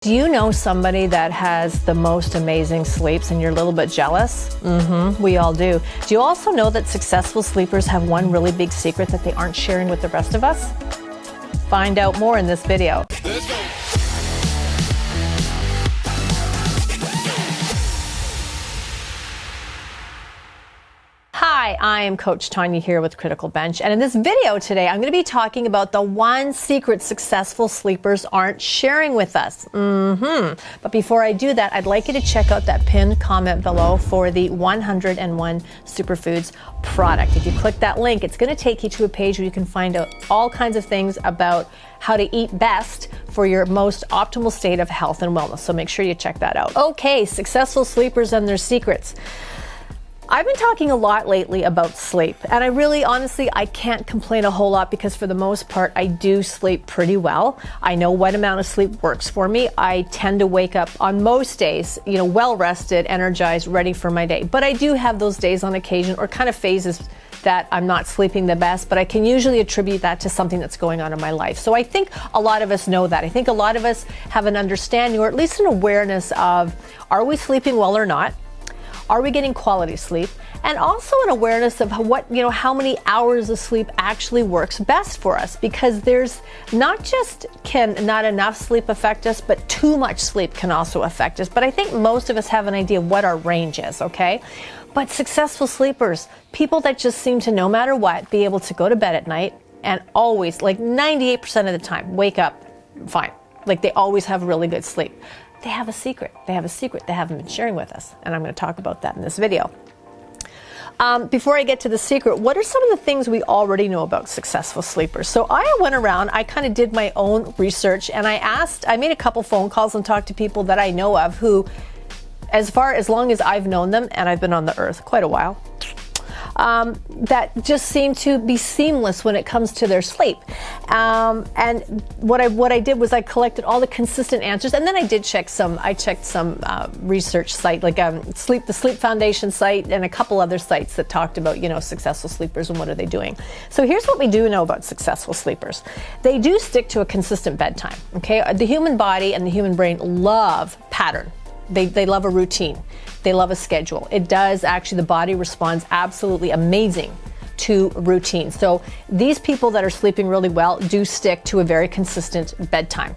Do you know somebody that has the most amazing sleeps and you're a little bit jealous? We all do. Do you also know that successful sleepers have one really big secret that they aren't sharing with the rest of us? Find out more in this video. Let's go. Hi, I am Coach Tonya here with Criticalbench, and in this video today, I'm going to be talking about the one secret successful sleepers aren't sharing with us. But before I do that, I'd like you to check out that pinned comment below for the 101 Superfoods product. If you click that link, it's going to take you to a page where you can find out all kinds of things about how to eat best for your most optimal state of health and wellness. So make sure you check that out. Okay, successful sleepers and their secrets. I've been talking a lot lately about sleep, and I really, honestly, I can't complain a whole lot because for the most part, I do sleep pretty well. I know what amount of sleep works for me. I tend to wake up on most days, well rested, energized, ready for my day. But I do have those days on occasion or kind of phases that I'm not sleeping the best, but I can usually attribute that to something that's going on in my life. So I think a lot of us know that. I think a lot of us have an understanding or at least an awareness of, are we sleeping well or not? Are we getting quality sleep? And also an awareness of how many hours of sleep actually works best for us, because there's not just can not enough sleep affect us, but too much sleep can also affect us. But I think most of us have an idea of what our range is, okay? But successful sleepers, people that just seem to, no matter what, be able to go to bed at night and always, like 98% of the time, wake up fine. Like they always have really good sleep. They have a secret. They have a secret they haven't been sharing with us. And I'm going to talk about that in this video. Before I get to the secret, what are some of the things we already know about successful sleepers? So I went around, I kind of did my own research, and I made a couple phone calls and talked to people that I know of who, as long as I've known them, and I've been on the earth quite a while, that just seem to be seamless when it comes to their sleep. And what I did was I collected all the consistent answers, and then I checked some research site, like the Sleep Foundation site, and a couple other sites that talked about successful sleepers and what are they doing. So here's what we do know about successful sleepers. They do stick to a consistent bedtime. Okay, the human body and the human brain love pattern. They love a routine. They love a schedule. It does actually, the body responds absolutely amazing to routine. So these people that are sleeping really well do stick to a very consistent bedtime.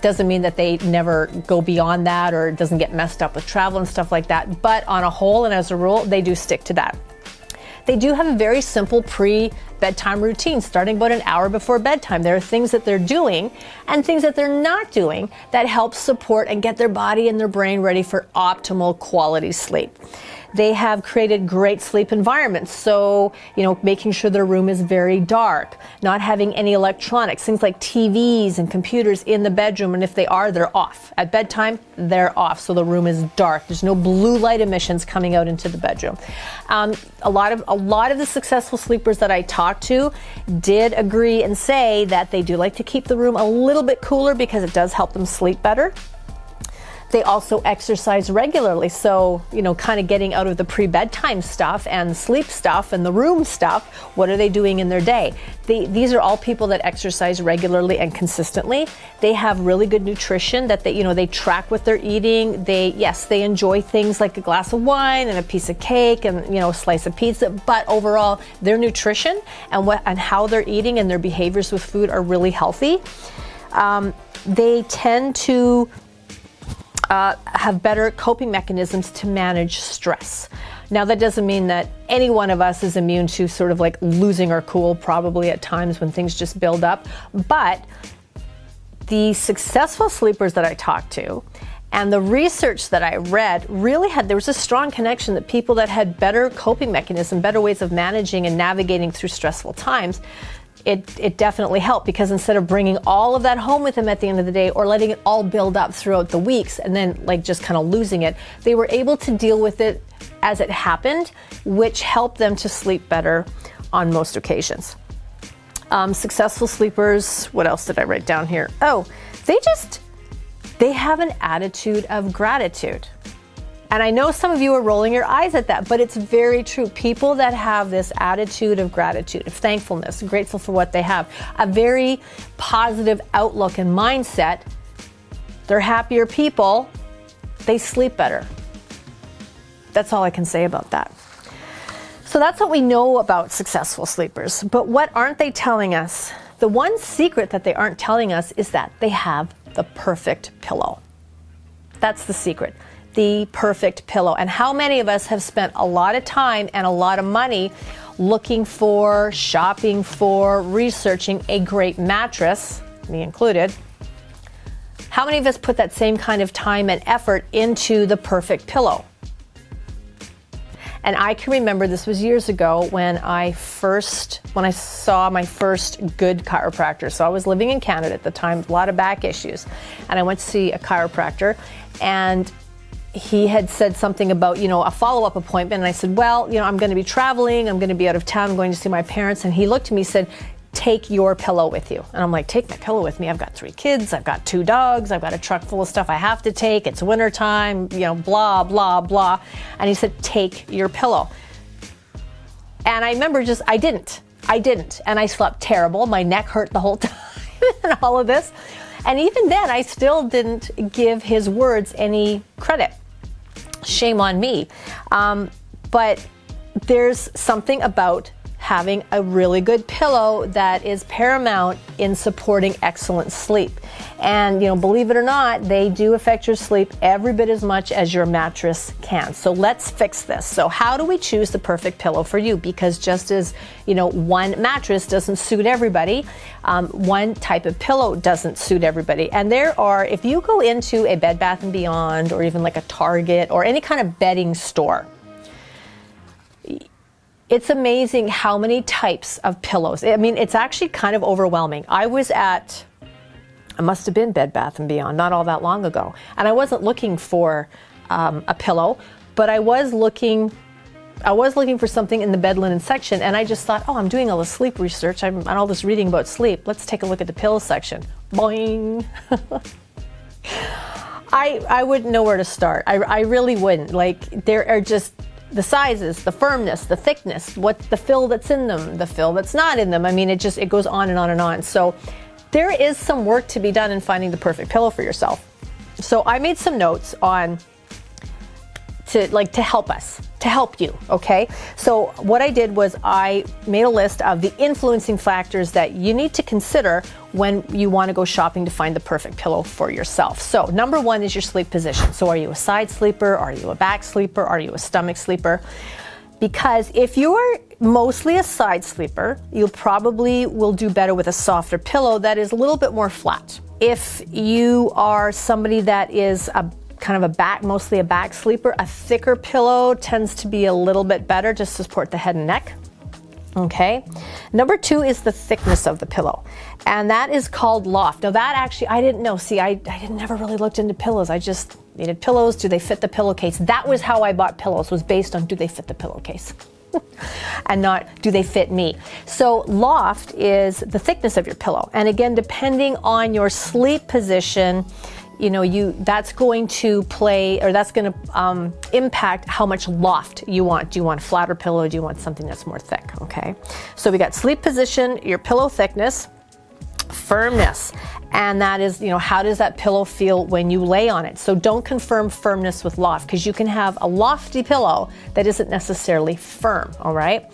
Doesn't mean that they never go beyond that or it doesn't get messed up with travel and stuff like that. But on a whole and as a rule, they do stick to that. They do have a very simple pre-bedtime routine starting about an hour before bedtime. There are things that they're doing and things that they're not doing that help support and get their body and their brain ready for optimal quality sleep. They have created great sleep environments. So, making sure their room is very dark, not having any electronics, things like TVs and computers in the bedroom. And if they are, they're off. At bedtime, they're off. So the room is dark. There's no blue light emissions coming out into the bedroom. A lot of the successful sleepers that I talked to did agree and say that they do like to keep the room a little bit cooler because it does help them sleep better. They also exercise regularly. So, kind of getting out of the pre-bedtime stuff and sleep stuff and the room stuff, what are they doing in their day? These are all people that exercise regularly and consistently. They have really good nutrition that they track what they're eating. They enjoy things like a glass of wine and a piece of cake and, a slice of pizza, but overall their nutrition and how they're eating and their behaviors with food are really healthy. They tend to have better coping mechanisms to manage stress. Now, that doesn't mean that any one of us is immune to sort of like losing our cool, probably at times when things just build up. But the successful sleepers that I talked to and the research that I read there was a strong connection that people that had better coping mechanism, better ways of managing and navigating through stressful times, it definitely helped, because instead of bringing all of that home with them at the end of the day or letting it all build up throughout the weeks and then just kind of losing it, they were able to deal with it as it happened, which helped them to sleep better on most occasions. Successful sleepers, what else did I write down here? Oh, they have an attitude of gratitude. And I know some of you are rolling your eyes at that, but it's very true. People that have this attitude of gratitude, of thankfulness, grateful for what they have, a very positive outlook and mindset, They're happier people. They sleep better. That's all I can say about that. So that's what we know about successful sleepers. But what aren't they telling us? The one secret that they aren't telling us is that they have the perfect pillow. That's the secret. The perfect pillow. And how many of us have spent a lot of time and a lot of money looking for, shopping for, researching a great mattress, me included? How many of us put that same kind of time and effort into the perfect pillow? And I can remember this was years ago when I saw my first good chiropractor. So I was living in Canada at the time, a lot of back issues. And I went to see a chiropractor, and he had said something about, a follow-up appointment. And I said, well, I'm going to be traveling. I'm going to be out of town. I'm going to see my parents. And he looked at me and said, take your pillow with you. And I'm like, take my pillow with me? I've got 3 kids. I've got 2 dogs. I've got a truck full of stuff I have to take. It's wintertime, blah, blah, blah. And he said, take your pillow. And I remember I didn't. And I slept terrible. My neck hurt the whole time and all of this. And even then, I still didn't give his words any credit. Shame on me. But there's something about having a really good pillow that is paramount in supporting excellent sleep. And, believe it or not, they do affect your sleep every bit as much as your mattress can. So let's fix this. So how do we choose the perfect pillow for you? Because just as, one mattress doesn't suit everybody, one type of pillow doesn't suit everybody. And if you go into a Bed Bath & Beyond or even like a Target or any kind of bedding store, it's amazing how many types of pillows. I mean, it's actually kind of overwhelming. I must have been Bed Bath & Beyond not all that long ago. And I wasn't looking for a pillow, but I was looking for something in the bed linen section. And I just thought, I'm doing all this sleep research. I'm on all this reading about sleep. Let's take a look at the pillow section. Boing. I wouldn't know where to start. I really wouldn't. Like, there are just the sizes, the firmness, the thickness, what the fill that's in them, the fill that's not in them. I mean, it goes on and on and on. So there is some work to be done in finding the perfect pillow for yourself. So I made some notes to help you, okay? So what I did was I made a list of the influencing factors that you need to consider when you want to go shopping to find the perfect pillow for yourself. So number 1 is your sleep position. So are you a side sleeper? Are you a back sleeper? Are you a stomach sleeper? Because if you are mostly a side sleeper, you probably will do better with a softer pillow that is a little bit more flat. If you are somebody that is mostly a back sleeper, a thicker pillow tends to be a little bit better just to support the head and neck. Okay. Number 2 is the thickness of the pillow, and that is called loft. Now that actually, I didn't know. See, I never really looked into pillows. I just needed pillows. Do they fit the pillowcase? That was how I bought pillows, was based on do they fit the pillowcase and not do they fit me. So loft is the thickness of your pillow. And again, depending on your sleep position, that's going to impact how much loft you want. Do you want a flatter pillow? Do you want something that's more thick? Okay. So we got sleep position, your pillow thickness, firmness, and that is, how does that pillow feel when you lay on it? So don't confirm firmness with loft, because you can have a lofty pillow that isn't necessarily firm. All right.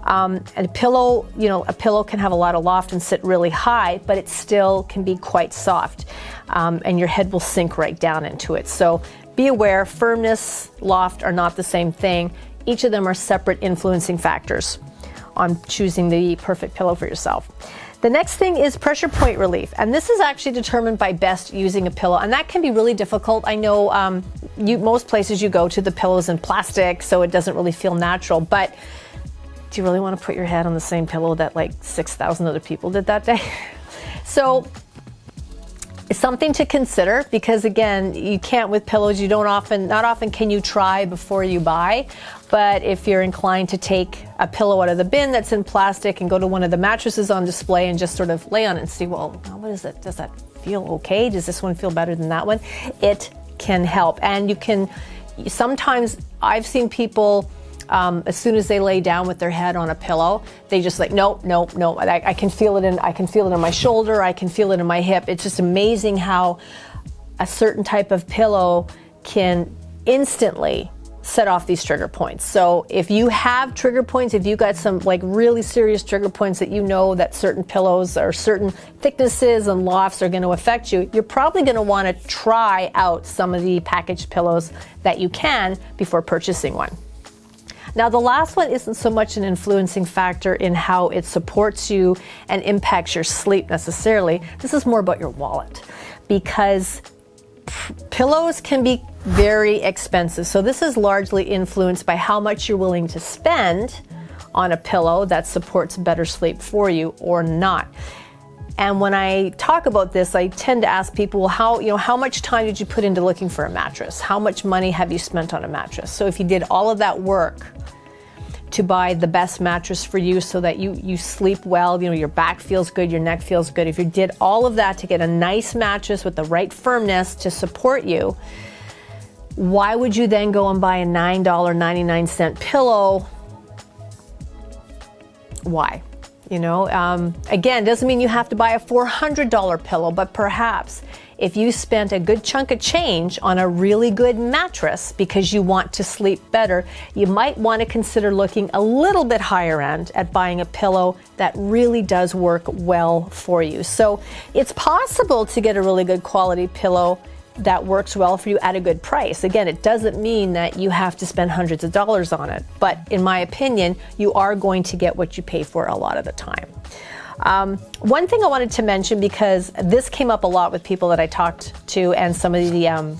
And a pillow can have a lot of loft and sit really high, but it still can be quite soft. And your head will sink right down into it. So be aware, firmness, loft are not the same thing. Each of them are separate influencing factors on choosing the perfect pillow for yourself. The next thing is pressure point relief. And this is actually determined by best using a pillow. And that can be really difficult. I know most places you go to, the pillow's in plastic, so it doesn't really feel natural. But do you really want to put your head on the same pillow that like 6,000 other people did that day? So it's something to consider, because again, you can't with pillows. Not often can you try before you buy. But if you're inclined to take a pillow out of the bin that's in plastic and go to one of the mattresses on display and just sort of lay on it and see, well, what is it? Does that feel okay? Does this one feel better than that one? It can help. And sometimes I've seen people, as soon as they lay down with their head on a pillow, they just like, no. I can feel it in my shoulder. I can feel it in my hip. It's just amazing how a certain type of pillow can instantly set off these trigger points. So if you have trigger points, if you got some like really serious trigger points that you know that certain pillows or certain thicknesses and lofts are going to affect you, you're probably going to want to try out some of the packaged pillows that you can before purchasing one. Now, the last one isn't so much an influencing factor in how it supports you and impacts your sleep necessarily. This is more about your wallet, because pillows can be very expensive. So this is largely influenced by how much you're willing to spend on a pillow that supports better sleep for you or not. And when I talk about this, I tend to ask people, well, how much time did you put into looking for a mattress? How much money have you spent on a mattress? So if you did all of that work to buy the best mattress for you so that you sleep well, your back feels good, your neck feels good. If you did all of that to get a nice mattress with the right firmness to support you, why would you then go and buy a $9.99 pillow? Why? Again, doesn't mean you have to buy a $400 pillow, but perhaps if you spent a good chunk of change on a really good mattress because you want to sleep better, you might want to consider looking a little bit higher end at buying a pillow that really does work well for you. So it's possible to get a really good quality pillow that works well for you at a good price. Again, it doesn't mean that you have to spend hundreds of dollars on it, but in my opinion, you are going to get what you pay for a lot of the time. One thing I wanted to mention, because this came up a lot with people that I talked to and some of the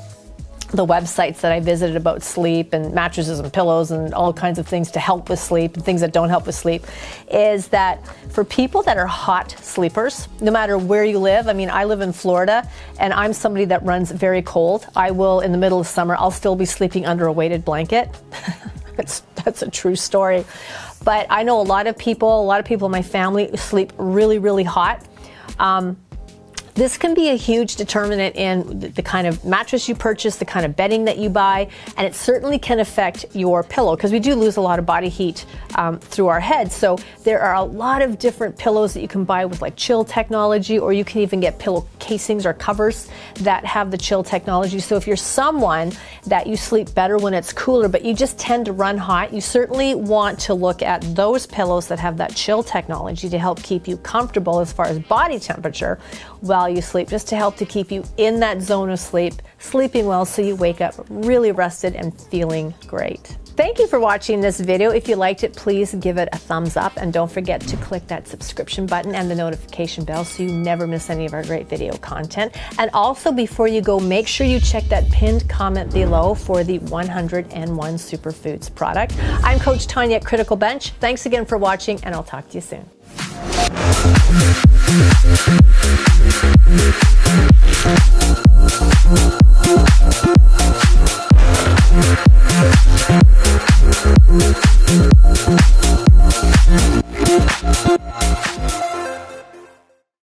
websites that I visited about sleep and mattresses and pillows and all kinds of things to help with sleep and things that don't help with sleep, is that for people that are hot sleepers, no matter where you live, I live in Florida and I'm somebody that runs very cold. I will, in the middle of summer, I'll still be sleeping under a weighted blanket. That's a true story. But I know a lot of people in my family sleep really, really hot. This can be a huge determinant in the kind of mattress you purchase, the kind of bedding that you buy, and it certainly can affect your pillow, because we do lose a lot of body heat through our head. So there are a lot of different pillows that you can buy with like chill technology, or you can even get pillow casings or covers that have the chill technology. So if you're someone that you sleep better when it's cooler, but you just tend to run hot, you certainly want to look at those pillows that have that chill technology to help keep you comfortable as far as body temperature while you sleep, just to help to keep you in that zone of sleep, sleeping well, so you wake up really rested and feeling great. Thank you for watching this video. If you liked it, please give it a thumbs up, and don't forget to click that subscription button and the notification bell so you never miss any of our great video content. And also, before you go, make sure you check that pinned comment below for the 101 Superfoods product. I'm Coach Tonya at Critical Bench. Thanks again for watching, and I'll talk to you soon.